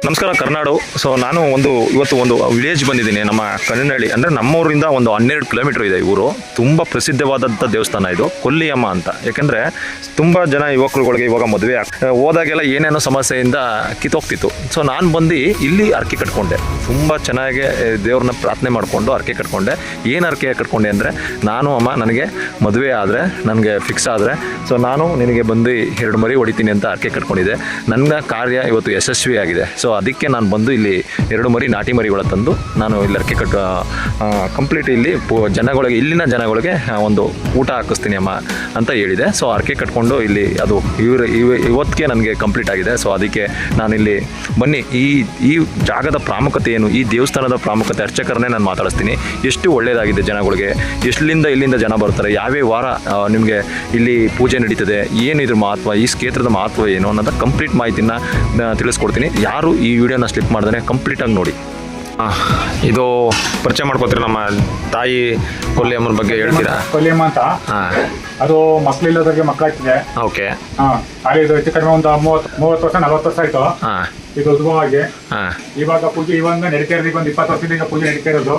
ನಮಸ್ಕಾರ ಕರ್ನಾಡು. ಸೊ ನಾನು ಇವತ್ತು ಒಂದು ವಿಲೇಜ್ ಬಂದಿದ್ದೀನಿ. ನಮ್ಮ ಕನ್ನನಹಳ್ಳಿ ಅಂದರೆ ನಮ್ಮೂರಿಂದ ಒಂದು 12 ಕಿಲೋಮೀಟರ್ ಇದೆ ಊರು. ತುಂಬ ಪ್ರಸಿದ್ಧವಾದಂಥ ದೇವಸ್ಥಾನ ಇದು, ಕೊಲ್ಲಿಯಮ್ಮ ಅಂತ. ಯಾಕೆಂದರೆ ತುಂಬ ಜನ ಯುವಕರುಗಳಿಗೆ ಇವಾಗ ಮದುವೆ ಹೋದಾಗೆಲ್ಲ ಏನೇನೋ ಸಮಸ್ಯೆಯಿಂದ ಕಿತ್ತೋಗ್ತಿತ್ತು. ಸೊ ನಾನು ಬಂದು ಇಲ್ಲಿ ಅರ್ಕೆ ಕಟ್ಕೊಂಡೆ. ತುಂಬ ಚೆನ್ನಾಗಿ ದೇವ್ರನ್ನ ಪ್ರಾರ್ಥನೆ ಮಾಡಿಕೊಂಡು ಅರ್ಕೆ ಕಟ್ಕೊಂಡೆ. ಏನು ಅರ್ಕೆ ಕಟ್ಕೊಂಡೆ ಅಂದರೆ, ನಾನು ಅಮ್ಮ ನನಗೆ ಮದುವೆ ಆದರೆ, ನನಗೆ ಫಿಕ್ಸ್ ಆದರೆ, ಸೊ ನಾನು ನಿನಗೆ ಬಂದು 2 ಮರಿ ಹೊಡಿತೀನಿ ಅಂತ ಅರ್ಕೆ ಕಟ್ಕೊಂಡಿದ್ದೆ. ನನ್ನ ಕಾರ್ಯ ಇವತ್ತು ಯಶಸ್ವಿಯಾಗಿದೆ. ಸೊ ಅದಕ್ಕೆ ನಾನು ಬಂದು ಇಲ್ಲಿ 2 ಮರಿ ನಾಟಿ ಮರಿಗಳ ತಂದು ನಾನು ಇಲ್ಲಿ ಅರ್ಕೆ ಕಂಪ್ಲೀಟ್ ಇಲ್ಲಿ ಜನಗಳಿಗೆ, ಇಲ್ಲಿನ ಜನಗಳಿಗೆ ಒಂದು ಊಟ ಹಾಕಿಸ್ತೀನಿ ಅಮ್ಮ ಅಂತ ಹೇಳಿದೆ. ಸೊ ಅರ್ಕೆ ಕಟ್ಕೊಂಡು ಇಲ್ಲಿ ಅದು ಇವತ್ತಿಗೆ ನನಗೆ ಕಂಪ್ಲೀಟ್ ಆಗಿದೆ. ಸೊ ಅದಕ್ಕೆ ನಾನಿಲ್ಲಿ ಬನ್ನಿ, ಈ ಜಾಗದ ಪ್ರಾಮುಖ್ಯತೆ ಏನು, ಈ ದೇವಸ್ಥಾನದ ಪ್ರಾಮುಖ್ಯತೆ ಅರ್ಚಕರನ್ನೇ ನಾನು ಮಾತಾಡಿಸ್ತೀನಿ. ಎಷ್ಟು ಒಳ್ಳೆಯದಾಗಿದೆ ಜನಗಳಿಗೆ, ಇಲ್ಲಿಂದ ಜನ ಬರ್ತಾರೆ, ಯಾವ್ಯಾವ ವಾರ ನಿಮಗೆ ಇಲ್ಲಿ ಪೂಜೆ ನಡೀತದೆ, ಏನಿದ್ರ ಮಹತ್ವ, ಈ ಕ್ಷೇತ್ರದ ಮಹತ್ವ ಏನು ಅನ್ನೋದು ಕಂಪ್ಲೀಟ್ ಮಾಹಿತಿನ ತಿಳಿಸ್ಕೊಡ್ತೀನಿ. ಯಾರು ಈ ವಿಡಿಯೋನ ಸ್ಲಿಪ್ ಮಾಡಿದ್ರೆ ಕಂಪ್ಲೀಟಾಗಿ ನೋಡಿ. ಇದು ಪರಿಚಯ ಮಾಡ್ಕೋತೀರಿ, ನಮ್ಮ ತಾಯಿ ಕೊಲ್ಲಿಯಮ್ಮನ ಬಗ್ಗೆ ಹೇಳ್ತೀರಾ? ಕೊಲ್ಲಿಯಮ್ಮ ಅಂತ, ಅದು ಮಕ್ಕಳಿಲ್ಲದವ್ರಿಗೆ ಮಕ್ಕಳಾಗ್ತಿದೆ. ಓಕೆ. ಅಲ್ಲಿ ಇದು ಹೆಚ್ಚು ಕಡಿಮೆ ಒಂದು 30 ವರ್ಷ 40 ವರ್ಷ ಆಯ್ತು ಇದು ಉದ್ಭವವಾಗಿ. ಇವಾಗ ಪೂಜೆ ಇವಾಗ ನಡೀತಾ ಇರೋದು, ಈಗ ಒಂದು 20 ವರ್ಷದಿಂದ ಈಗ ಪೂಜೆ ನಡೀತಾ ಇರೋದು.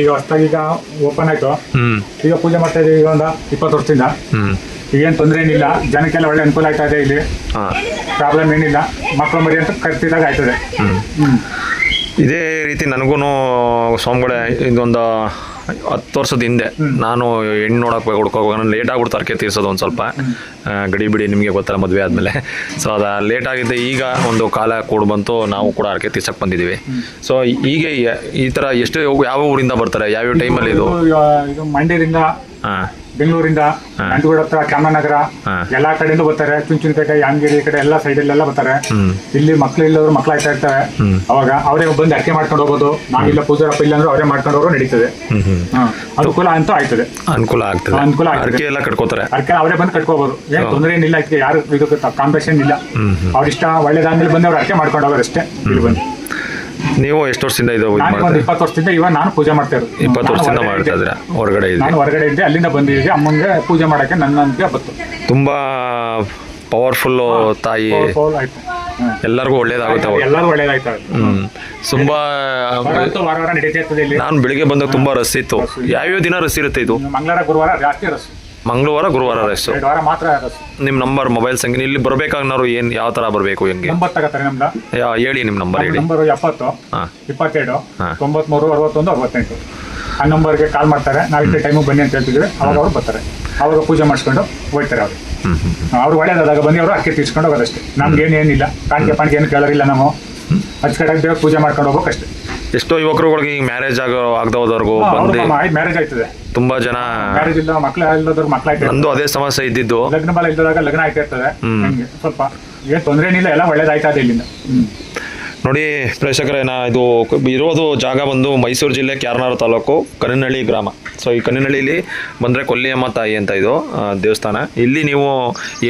ಈಗ ಹೊಸದಾಗಿ ಈಗ ಓಪನ್ ಆಯ್ತು, ಈಗ ಪೂಜೆ ಮಾಡ್ತಾ ಇದೀವಿ ಈಗ ಒಂದು 20 ವರ್ಷದಿಂದ. ಈಗೇನು ತೊಂದರೆ ಏನಿಲ್ಲ, ಜನಕ್ಕೆಲ್ಲ ಒಳ್ಳೆ ಅನುಕೂಲ ಆಯ್ತಾ ಇದೆ. ಇಲ್ಲಿ ಪ್ರಾಬ್ಲಮ್ ಏನಿಲ್ಲ, ಮಕ್ಕಳು ಮರಿ ಅಂತ ಕರ್ತಿದಾಗ ಆಯ್ತದೆ. ಇದೇ ರೀತಿ ನನಗೂ ಸ್ವಾಮಿಗಳೇ ಇದೊಂದು 10 ವರ್ಷದ ಹಿಂದೆ ನಾನು ಹೆಣ್ಣು ನೋಡೋಕೆ ಹುಡ್ಕೋವಾಗ ನಾನು ಲೇಟ್ ಆಗ್ಬಿಡ್ತು ಅರ್ಕೆ ತೀರ್ಸೋದು. ಒಂದು ಸ್ವಲ್ಪ ಗಡಿಬಿಡಿ, ನಿಮಗೆ ಗೊತ್ತಲ್ಲ ಮದುವೆ ಆದಮೇಲೆ. ಸೊ ಅದು ಲೇಟ್ ಆಗಿದ್ದೆ. ಈಗ ಒಂದು ಕಾಲ ಕೂಡ ಬಂತು, ನಾವು ಕೂಡ ಅರ್ಕೆ ತೀರ್ಸಕ್ಕೆ ಬಂದಿದ್ದೀವಿ. ಸೊ ಈಗ ಈ ಥರ ಎಷ್ಟು ಯಾವ ಊರಿಂದ ಬರ್ತಾರೆ, ಯಾವ್ಯಾವ ಟೈಮಲ್ಲಿ? ಇದು ಮಂಡ್ಯದಿಂದ, ಬೆಂಗಳೂರಿಂದ, ನಂಜನಗೂಡು ಹತ್ರ, ಚಾಮರಾಜನಗರ ಎಲ್ಲಾ ಕಡೆಯಿಂದ ಬರ್ತಾರೆ. ಚುಂಚನಪೇಟೆ, ಯಾಮಗಿರಿ ಕಡೆ ಎಲ್ಲ ಸೈಡಲ್ಲೆಲ್ಲ ಬರ್ತಾರೆ. ಇಲ್ಲಿ ಮಕ್ಳು ಇಲ್ಲವರು ಮಕ್ಳು ಆಯ್ತಾ ಇರ್ತಾರೆ. ಅವಾಗ ಅವರೇ ಬಂದು ಅರ್ಕೆ ಮಾಡ್ಕೊಂಡು ಹೋಗೋದು. ನಾವಿಲ್ಲ ಪೂಜಾರಪ್ಪ ಇಲ್ಲ ಅಂದ್ರೆ ಅವರೇ ಮಾಡ್ಕೊಂಡು ಹೋಗೋರು ನಡೀತದೆ. ಅನುಕೂಲ ಅಂತೂ ಆಯ್ತದೆ, ಅನುಕೂಲ ಆಗ್ತದೆ. ಅರ್ಕೆ ಎಲ್ಲ ಕಟ್ಕೋತಾರೆ, ಅರ್ಕೆ ಅವರೇ ಬಂದು ಕಟ್ಕೋಬಹುದು. ಏನ್ ತೊಂದರೆ ಏನಿಲ್ಲ, ಇದಕ್ಕೆ ಯಾರು ಇದಕ್ಕೆ ಕಾಂಪಿಟೇಷನ್ ಇಲ್ಲ. ಅವ್ರಿಷ್ಟ ಒಳ್ಳೇದಾದ್ಮೇಲೆ ಬಂದು ಅವ್ರು ಅರ್ಕೆ ಮಾಡ್ಕೊಂಡು ಹೋಗೋರು ಅಷ್ಟೇ. ಇಲ್ಲಿ ಬಂದು ನೀವು ಎಷ್ಟು ವರ್ಷದಿಂದ ಇದು? 20 ವರ್ಷದಿಂದ ಇವಾಗ ನಾನು ಪೂಜೆ ಮಾಡ್ತಾ ಇರೋದು. 20 ವರ್ಷದಿಂದ ಮಾಡ್ತಾ ಇದ್ದೀರಾ? ಹೊರಗಡೆ ಇದೆ, ನಾನು ಹೊರಗಡೆ ಇದ್ದೆ, ಅಲ್ಲಿಂದ ಬಂದಿದ್ದೆ ಅಮ್ಮಂಗೆ ಪೂಜೆ ಮಾಡಕ್ಕೆ. ನನಗೆ ಬತ್ತು ತುಂಬಾ ಪವರ್ಫುಲ್ ತಾಯಿ, ಎಲ್ಲರಿಗೂ ಒಳ್ಳೇದಾಗುತ್ತೆ. ಎಲ್ಲರೂ ಒಳ್ಳೇದಾಯ್ತು. ತುಂಬಾ ವಾರ ನಡೀತಾ ಇರ್ತದೆ ಇಲ್ಲಿ. ನಾನು ಬೆಳಿಗ್ಗೆ ಬಂದಾಗ ತುಂಬಾ ರಸ್ ಇತ್ತು. ಯಾವ್ಯಾವ ದಿನ ರಸ್ ಇರುತ್ತೆ ಇದು? ಮಂಗಳವಾರ ಗುರುವಾರ ಜಾಸ್ತಿ ರಸ್. ಮಂಗಳವಾರ ಗುರುವಾರ ರಸ್. 2 ವಾರ ಮಾತ್ರ ರಸ್. ನಿಮ್ಮ ನಂಬರ್, ಮೊಬೈಲ್ ಸಂಖ್ಯೆ, ಇಲ್ಲಿ ಬರ್ಬೇಕಾಗ್ನವ್ರು ಯಾವ ತರ ಬರಬೇಕು, ಹೆಂಗೆ? ನಂಬರ್ ತಗೋತಾರೆ ನಮ್ದು. ಹೇಳಿ ನಿಮ್ಮ ನಂಬರ್ ಹೇಳಿ. ನಂಬರ್ 70 22 93 61 68. ಆ ನಂಬರ್ಗೆ ಕಾಲ್ ಮಾಡ್ತಾರೆ. ನಾವು ಇಷ್ಟೇ ಟೈಮಿಗೆ ಬನ್ನಿ ಅಂತ ಹೇಳ್ತಿದ್ವಿ. ಅವಾಗ ಅವ್ರು ಬರ್ತಾರೆ, ಅವಾಗ ಪೂಜೆ ಮಾಡಿಸ್ಕೊಂಡು ಹೋಗ್ತಾರೆ. ಅವ್ರು ಒಳ್ಳೇದಾದಾಗ ಬನ್ನಿ ಅವರು ಅಕ್ಕಿ ತೀರ್ಸ್ಕೊಂಡು ಹೋಗೋದಷ್ಟೇ. ನಮ್ಗೆ ಏನಿಲ್ಲ, ಕಾಣಿಕೆ ಪಾಣಿಕೆ ಏನು ಕೇಳೋರಿಲ್ಲ. ನಾವು ಅಚ್ಚುಕಟ್ಟಾಗಿ ದೇವ್ರ ಪೂಜೆ ಮಾಡ್ಕೊಂಡು ಹೋಗ್ಬೇಕಷ್ಟೇ. ಎಷ್ಟೋ ಯುವಕರುಗಳಿಗೆ ಈಗ ಮ್ಯಾರೇಜ್ ಆಗದವ್ರಿಗೂ ಬಂದು ಮ್ಯಾರೇಜ್ ಆಯ್ತದೆ. ತುಂಬಾ ಜನ ಮ್ಯಾರೇಜ್ ಇಲ್ಲ, ಮಕ್ಳು ಇಲ್ಲದವ್ರು ಮಕ್ಳಾಯ್ತು. ನಂದು ಅದೇ ಸಮಸ್ಯೆ ಇದ್ದಿದ್ದು. ಲಗ್ನ ಬಲ ಇದ್ದಾಗ ಲಗ್ನ ಆಯ್ತಾ ಇರ್ತದೆ. ಸ್ವಲ್ಪ ಏನ್ ತೊಂದರೆ ಏನಿಲ್ಲ, ಎಲ್ಲ ಒಳ್ಳೇದಾಯ್ತಾ ಇದೆ ಇಲ್ಲಿಂದ. ನೋಡಿ ಪ್ರೇಕ್ಷಕರೇ, ಇದು ಇರೋದು ಜಾಗ ಬಂದು ಮೈಸೂರು ಜಿಲ್ಲೆ ಕ್ಯಾರನಾರು ತಾಲೂಕು, ಕನ್ನನಹಳ್ಳಿ ಗ್ರಾಮ. ಸೊ ಈ ಕನ್ನನಹಳ್ಳಿಲಿ ಬಂದರೆ ಕೊಲ್ಲಿಯಮ್ಮ ತಾಯಿ ಅಂತ ಇದು ದೇವಸ್ಥಾನ. ಇಲ್ಲಿ ನೀವು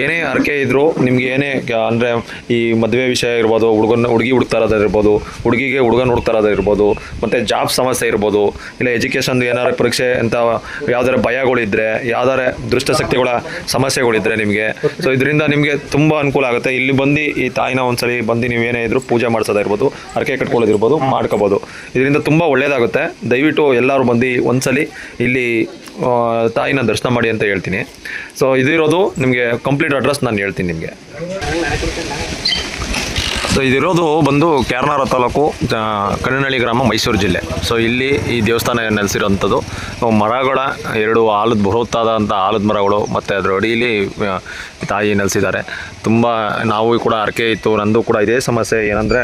ಏನೇ ಹರಕೆ ಇದ್ದರೂ, ನಿಮ್ಗೆ ಏನೇ ಅಂದರೆ ಈ ಮದುವೆ ವಿಷಯ ಇರ್ಬೋದು, ಹುಡುಗಿ ಹುಡುಕ್ತಾ ಇರೋದಿರ್ಬೋದು, ಹುಡುಗಿಗೆ ಹುಡುಗನ ಹುಡುಕ್ತಾ ಇರೋದಿರ್ಬೋದು, ಮತ್ತು ಜಾಬ್ ಸಮಸ್ಯೆ ಇರ್ಬೋದು, ಇಲ್ಲ ಎಜುಕೇಷನ್ದು ಏನಾರು ಪರೀಕ್ಷೆ ಅಂತ ಯಾವ್ದಾರ ಭಯಗಳಿದ್ದರೆ, ಯಾವ್ದಾರ ದುಷ್ಟಶಕ್ತಿಗಳ ಸಮಸ್ಯೆಗಳಿದ್ದರೆ ನಿಮಗೆ, ಸೊ ಇದರಿಂದ ನಿಮಗೆ ತುಂಬ ಅನುಕೂಲ ಆಗುತ್ತೆ. ಇಲ್ಲಿ ಬಂದು ಈ ತಾಯಿನ ಒಂದ್ಸಲಿ ಬಂದು ನೀವೇನೇ ಇದ್ರೂ ಪೂಜೆ ಮಾಡಿಸೋದಿರ್ಬೋದು, ಅರಕೆ ಕಟ್ಕೊಳ್ಳೋದಿರ್ಬೋದು, ಮಾಡ್ಕೋಬೋದು. ಇದರಿಂದ ತುಂಬ ಒಳ್ಳೆಯದಾಗುತ್ತೆ. ದಯವಿಟ್ಟು ಎಲ್ಲರೂ ಬಂದು ಒಂದ್ಸಲಿ ಇಲ್ಲಿ ತಾಯಿನ ದರ್ಶನ ಮಾಡಿ ಅಂತ ಹೇಳ್ತೀನಿ. ಸೊ ಇದಿರೋದು ನಿಮಗೆ ಕಂಪ್ಲೀಟ್ ಅಡ್ರೆಸ್ ನಾನು ಹೇಳ್ತೀನಿ ನಿಮಗೆ. ಸೊ ಇದಿರೋದು ಬಂದು ಕ್ಯಾರನಾರು ತಾಲೂಕು, ಕನ್ನನಹಳ್ಳಿ ಗ್ರಾಮ, ಮೈಸೂರು ಜಿಲ್ಲೆ. ಸೊ ಇಲ್ಲಿ ಈ ದೇವಸ್ಥಾನ ನೆಲೆಸಿರೋಂಥದ್ದು. ಮರಗಳ 2 ಬೃಹತ್ತಾದಂಥ ಆಲದ ಮರಗಳು, ಮತ್ತು ಅದರ ಅಡಿಯಲ್ಲಿ ತಾಯಿ ನೆಲೆಸಿದ್ದಾರೆ. ತುಂಬ ನಾವು ಕೂಡ ಅರಕೆ ಇತ್ತು, ನಂದು ಕೂಡ ಇದೇ ಸಮಸ್ಯೆ. ಏನಂದರೆ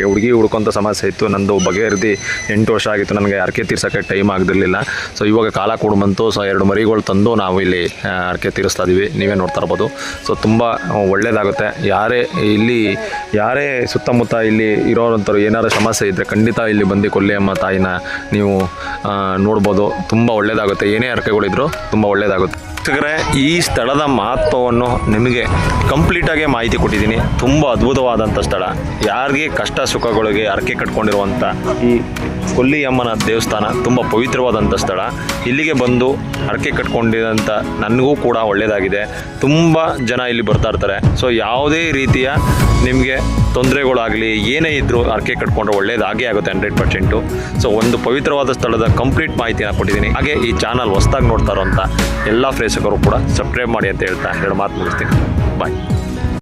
ಹುಡುಗಿ ಹುಡ್ಕೊಂಥ ಸಮಸ್ಯೆ ಇತ್ತು, ನಂದು ಬಗೆಹರಿದು 8 ವರ್ಷ ಆಗಿತ್ತು. ನನಗೆ ಅರಕೆ ತೀರ್ಸೋಕ್ಕೆ ಟೈಮ್ ಆಗದಿರಲಿಲ್ಲ. ಸೊ ಇವಾಗ ಕಾಲ ಕೂಡ ಬಂತು. ಸೊ 2 ಮರಿಗಳು ತಂದು ನಾವು ಇಲ್ಲಿ ಅರಕೆ ತೀರಿಸ್ತಾ ಇದ್ದೀವಿ, ನೀವೇ ನೋಡ್ತಾ ಇರ್ಬೋದು. ಸೊ ತುಂಬ ಒಳ್ಳೆಯದಾಗುತ್ತೆ. ಯಾರೇ ಸುತ್ತಮುತ್ತ ಇಲ್ಲಿ ಇರೋರಂಥವ್ರು ಏನಾದ್ರು ಸಮಸ್ಯೆ ಇದ್ದರೆ ಖಂಡಿತ ಇಲ್ಲಿ ಬಂದು ಕೊಲ್ಲಿಯಮ್ಮ ತಾಯಿನ ನೀವು ನೋಡ್ಬೋದು. ತುಂಬ ಒಳ್ಳೆಯದಾಗುತ್ತೆ. ಏನೇ ಅರಕೆಗಳಿದ್ರು ತುಂಬ ಒಳ್ಳೆಯದಾಗುತ್ತೆ. ಈ ಸ್ಥಳದ ಮಹತ್ವವನ್ನು ನಿಮಗೆ ಕಂಪ್ಲೀಟಾಗಿ ಮಾಹಿತಿ ಕೊಟ್ಟಿದ್ದೀನಿ. ತುಂಬ ಅದ್ಭುತವಾದಂಥ ಸ್ಥಳ. ಯಾರಿಗೆ ಕಷ್ಟ ಸುಖಗಳಿಗೆ ಅರಕೆ ಕಟ್ಕೊಂಡಿರುವಂಥ ಈ ಕೊಲ್ಲಿಯಮ್ಮನ ದೇವಸ್ಥಾನ ತುಂಬ ಪವಿತ್ರವಾದಂಥ ಸ್ಥಳ. ಇಲ್ಲಿಗೆ ಬಂದು ಅರಕೆ ಕಟ್ಕೊಂಡಿರೋಂಥ ನನಗೂ ಕೂಡ ಒಳ್ಳೆಯದಾಗಿದೆ. ತುಂಬ ಜನ ಇಲ್ಲಿ ಬರ್ತಾ ಇರ್ತಾರೆ. ಸೊ ಯಾವುದೇ ರೀತಿಯ ನಿಮಗೆ ತೊಂದರೆಗಳಾಗಲಿ ಏನೇ ಇದ್ದರೂ ಹರಕೆ ಕಟ್ಕೊಂಡ್ರೆ ಒಳ್ಳೇದಾಗೇ ಆಗುತ್ತೆ 100%. ಸೊ ಒಂದು ಪವಿತ್ರವಾದ ಸ್ಥಳದ ಕಂಪ್ಲೀಟ್ ಮಾಹಿತಿನ ಕೊಟ್ಟಿದ್ದೀನಿ. ಹಾಗೆ ಈ ಚಾನಲ್ ಹೊಸ್ದಾಗಿ ನೋಡ್ತಾ ಇರೋಂಥ ಎಲ್ಲ ಪ್ರೇಕ್ಷಕರು ಕೂಡ ಸಬ್ಸ್ಕ್ರೈಬ್ ಮಾಡಿ ಅಂತ ಹೇಳ್ತಾ 2 ಮಾತು ಮುಗಿಸ್ತೀನಿ. ಬಾಯ್.